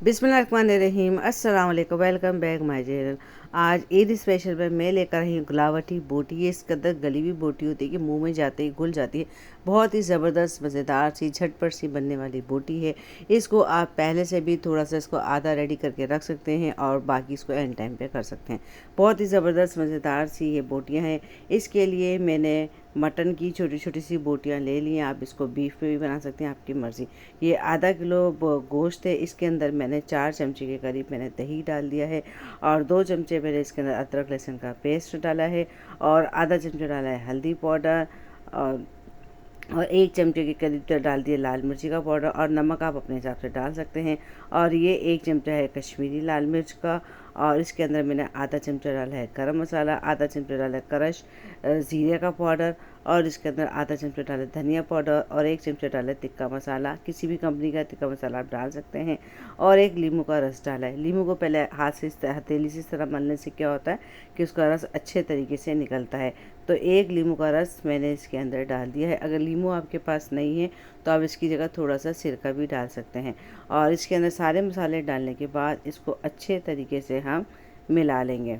बिस्मिल्लाहिर्रहमानिर्रहीम। अस्सलाम वालेकुम, वेलकम बैक माय चैनल। आज ईद स्पेशल में मैं लेकर आई हूँ गुलावटी बोटी। ये इस कदर गली हुई बोटी होती है कि मुंह में जाते ही घुल जाती है। बहुत ही ज़बरदस्त मज़ेदार सी झटपट सी बनने वाली बोटी है। इसको आप पहले से भी थोड़ा सा इसको आधा रेडी करके रख सकते हैं और बाकी इसको एंड टाइम पे कर सकते हैं। बहुत ही ज़बरदस्त मज़ेदार सी ये बोटियाँ हैं। इसके लिए मैंने मटन की छोटी छोटी सी बोटियाँ ले ली हैं। आप इसको बीफ पे भी बना सकते हैं, आपकी मर्ज़ी। ये आधा किलो गोश्त है। इसके अंदर मैंने 4 चमचे के करीब मैंने दही डाल दिया है और 2 चमचे मैंने इसके अंदर अदरक लहसुन का पेस्ट डाला है और आधा चमचा डाला है हल्दी पाउडर और 1 चमचे के करीब तो डाल दिया लाल मिर्ची का पाउडर और नमक आप अपने हिसाब से डाल सकते हैं। और ये 1 चमचा है कश्मीरी लाल मिर्च का और इसके अंदर मैंने आधा चमचा डाला है गरम मसाला, आधा चमचा डाला है क्रश ज़ीरे का पाउडर और इसके अंदर आधा चमचा डाला है धनिया पाउडर और 1 चमचा डाला है तिक्का मसाला। किसी भी कंपनी का तिक्का मसाला आप डाल सकते हैं और 1 लीमू का रस डाला है। लीमू को पहले हाथ से हथेली से इस तरह मलने से क्या होता है कि उसका रस अच्छे तरीके से निकलता है। तो 1 लीमू का रस मैंने इसके अंदर डाल दिया है। अगर लीमू आपके पास नहीं है तो आप इसकी जगह थोड़ा सा सिरका भी डाल सकते हैं। और इसके अंदर सारे मसाले डालने के बाद इसको अच्छे तरीके से हम मिला लेंगे।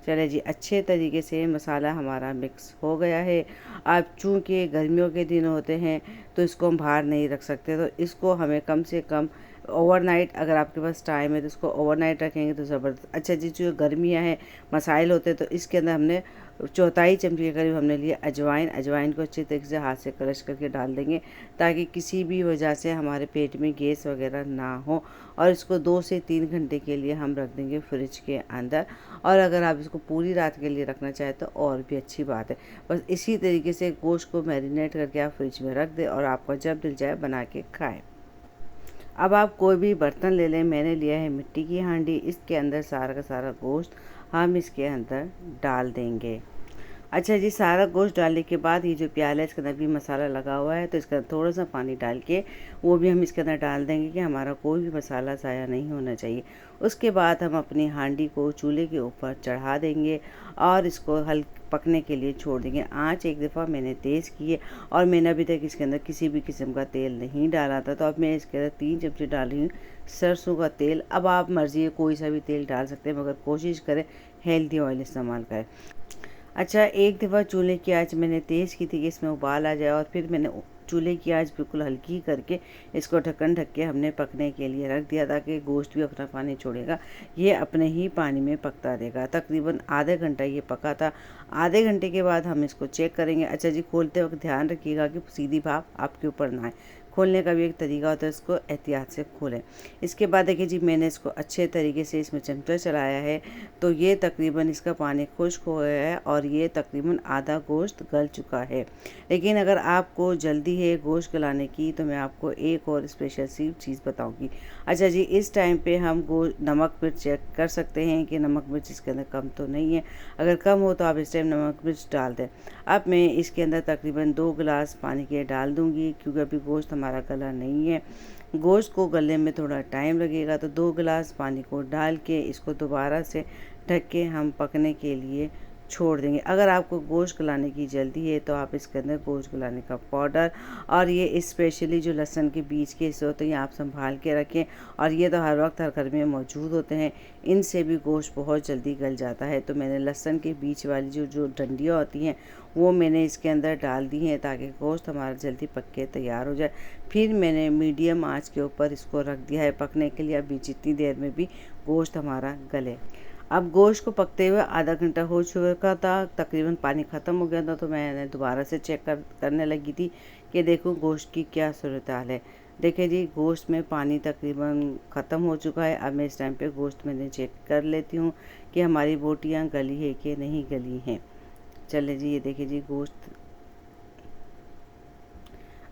चले जी, अच्छे तरीके से मसाला हमारा मिक्स हो गया है। अब चूँकि गर्मियों के दिन होते हैं तो इसको हम बाहर नहीं रख सकते, तो इसको हमें कम से कम ओवरनाइट, अगर आपके पास टाइम है तो इसको ओवरनाइट रखेंगे तो ज़बरदस्त। अच्छा जी, जो गर्मियाँ हैं मसाइल होते हैं तो इसके अंदर हमने 1/4 चमचे के करीब हमने लिया अजवाइन को अच्छी तरीके से हाथ से क्रश करके डाल देंगे ताकि किसी भी वजह से हमारे पेट में गैस वगैरह ना हो। और इसको 2 से 3 घंटे के लिए हम रख देंगे फ्रिज के अंदर। और अगर आप इसको पूरी रात के लिए रखना चाहें तो और भी अच्छी बात है। बस इसी तरीके से गोश्त को मैरिनेट करके आप फ्रिज में रख दें और आपको जब दिल जाए बना के खाएँ। अब आप कोई भी बर्तन ले लें। मैंने लिया है मिट्टी की हांडी। इसके अंदर सारा का सारा गोश्त हम इसके अंदर डाल देंगे। अच्छा जी, सारा गोश्त डालने के बाद ये जो प्याला है इसके अंदर भी मसाला लगा हुआ है तो इसके अंदर थोड़ा सा पानी डाल के वो भी हम इसके अंदर डाल देंगे कि हमारा कोई भी मसाला ज़ाया नहीं होना चाहिए। उसके बाद हम अपनी हांडी को चूल्हे के ऊपर चढ़ा देंगे और इसको पकने के लिए छोड़ देंगे। आँच एक दफ़ा मैंने तेज़ की है और मैंने अभी तक इसके अंदर किसी भी किस्म का तेल नहीं डाला था। तो अब मैं इसके अंदर 3 चमचे डाल रही हूँ सरसों का तेल। अब आप मर्ज़ी है, कोई सा भी तेल डाल सकते हैं, मगर कोशिश करें हेल्दी ऑयल इस्तेमाल करें। अच्छा, एक दफ़ा चूल्हे की आँच मैंने तेज़ की थी कि इसमें उबाल आ जाए और फिर मैंने चूल्हे की आँच बिल्कुल हल्की करके इसको ढक्कन ढक के हमने पकने के लिए रख दिया ताकि गोश्त भी अपना पानी छोड़ेगा। ये अपने ही पानी में पकता रहेगा। तकरीबन आधे घंटा ये पका था। आधे घंटे के बाद हम इसको चेक करेंगे। अच्छा जी, खोलते वक्त ध्यान रखिएगा कि सीधी भाप आपके ऊपर ना आए। खोलने का भी एक तरीका होता है, इसको एहतियात से खोलें। इसके बाद देखिए जी, मैंने इसको अच्छे तरीके से इसमें चमचा चलाया है तो ये तकरीबन इसका पानी खुश्क हो गया है और ये तकरीबन आधा गोश्त गल चुका है। लेकिन अगर आपको जल्दी है गोश्त गलाने की तो मैं आपको एक और स्पेशल सी चीज़ बताऊंगी। अच्छा जी, इस टाइम पे हम नमक मिर्च चेक कर सकते हैं कि नमक मिर्च इसके अंदर कम तो नहीं है। अगर कम हो तो आप इस टाइम नमक मिर्च डाल दें। अब मैं इसके अंदर तकरीबन 2 गिलास पानी के डाल दूँगी क्योंकि अभी गोश्त हमारा गला नहीं है। गोश्त को गलने में थोड़ा टाइम लगेगा तो 2 गिलास पानी को डाल के इसको दोबारा से ढक के हम पकने के लिए छोड़ देंगे। अगर आपको गोश्त गलाने की जल्दी है तो आप इसके अंदर गोश्त गलाने का पाउडर और ये स्पेशली जो लहसुन के बीज के हिस्से होते हैं आप संभाल के रखें। और ये तो हर वक्त हर घर में मौजूद होते हैं, इनसे भी गोश्त बहुत जल्दी गल जाता है। तो मैंने लहसुन के बीच वाली जो डंडियाँ होती हैं वो मैंने इसके अंदर डाल दी हैं ताकि गोश्त हमारा जल्दी पक के तैयार हो जाए। फिर मैंने मीडियम आंच के ऊपर इसको रख दिया है पकने के लिए, अभी जितनी देर में भी गोश्त हमारा गले। अब गोश्त को पकते हुए आधा घंटा हो चुका था, तकरीबन पानी ख़त्म हो गया था तो मैंने दोबारा से चेक करने लगी थी कि देखो गोश्त की क्या सूरत हाल है। देखिए जी, गोश्त में पानी तकरीबन ख़त्म हो चुका है। अब मैं इस टाइम पे गोश्त मैंने चेक कर लेती हूँ कि हमारी बोटियाँ गली है कि नहीं गली हैं। चले जी, ये देखिए जी, गोश्त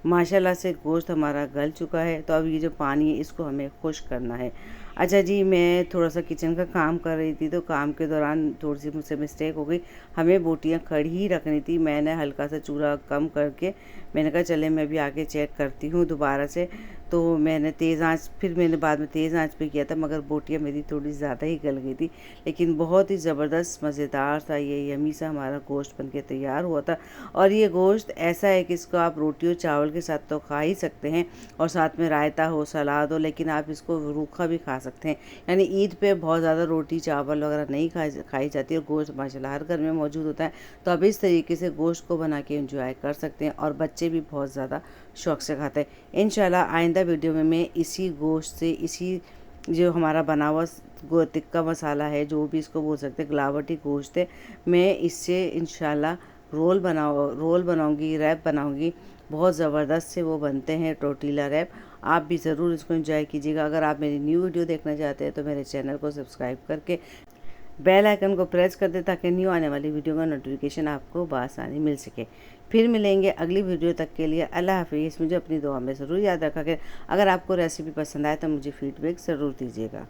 माशाल्लाह से गोश्त हमारा गल चुका है। तो अब ये जो पानी है इसको हमें खुश्क करना है। अच्छा जी, मैं थोड़ा सा किचन का काम कर रही थी, तो काम के दौरान थोड़ी सी मुझसे मिस्टेक हो गई। हमें बोटियाँ खड़ी ही रखनी थी। मैंने हल्का सा चूल्हा कम करके मैंने कहा चले मैं भी आके चेक करती हूँ दोबारा से। तो मैंने तेज़ आंच, फिर मैंने बाद में तेज़ आंच पे किया था, मगर बोटियाँ मेरी थोड़ी ज़्यादा ही गल गई थी। लेकिन बहुत ही ज़बरदस्त मज़ेदार सा ये यमी सा हमारा गोश्त बन के तैयार हुआ था। और ये गोश्त ऐसा है कि इसको आप रोटी और चावल के साथ तो खा ही सकते हैं, और साथ में रायता हो, सलाद हो, लेकिन आप इसको रूखा भी खा सकते हैं। यानी ईद पे बहुत ज़्यादा रोटी चावल वगैरह नहीं खाई जाती, और गोश्त माशाल्लाह हर घर में मौजूद होता है। तो आप इस तरीके से गोश्त को बना के एंजॉय कर सकते हैं, और बच्चे भी बहुत ज़्यादा शौक़ से खाते हैं। इंशाल्लाह आइंदा वीडियो में मैं इसी गोश्त से, इसी जो हमारा बना हुआ टिक्का मसाला है, जो भी इसको बोल सकते हैं, गलावटी गोश्त है, मैं इससे इंशाल्लाह रोल बनाऊंगी, रैप बनाऊंगी। बहुत ज़बरदस्त से वो बनते हैं, टोर्टिला रैप। आप भी ज़रूर इसको एंजॉय कीजिएगा। अगर आप मेरी न्यू वीडियो देखना चाहते हैं तो मेरे चैनल को सब्सक्राइब करके बेल आइकन को प्रेस कर दे, ताकि न्यू आने वाली वीडियो का नोटिफिकेशन आपको बआसानी मिल सके। फिर मिलेंगे अगली वीडियो तक के लिए अल्लाह हाफिज़। मुझे अपनी दुआ में ज़रूर याद रखा कि अगर आपको रेसिपी पसंद आए तो मुझे फीडबैक ज़रूर दीजिएगा।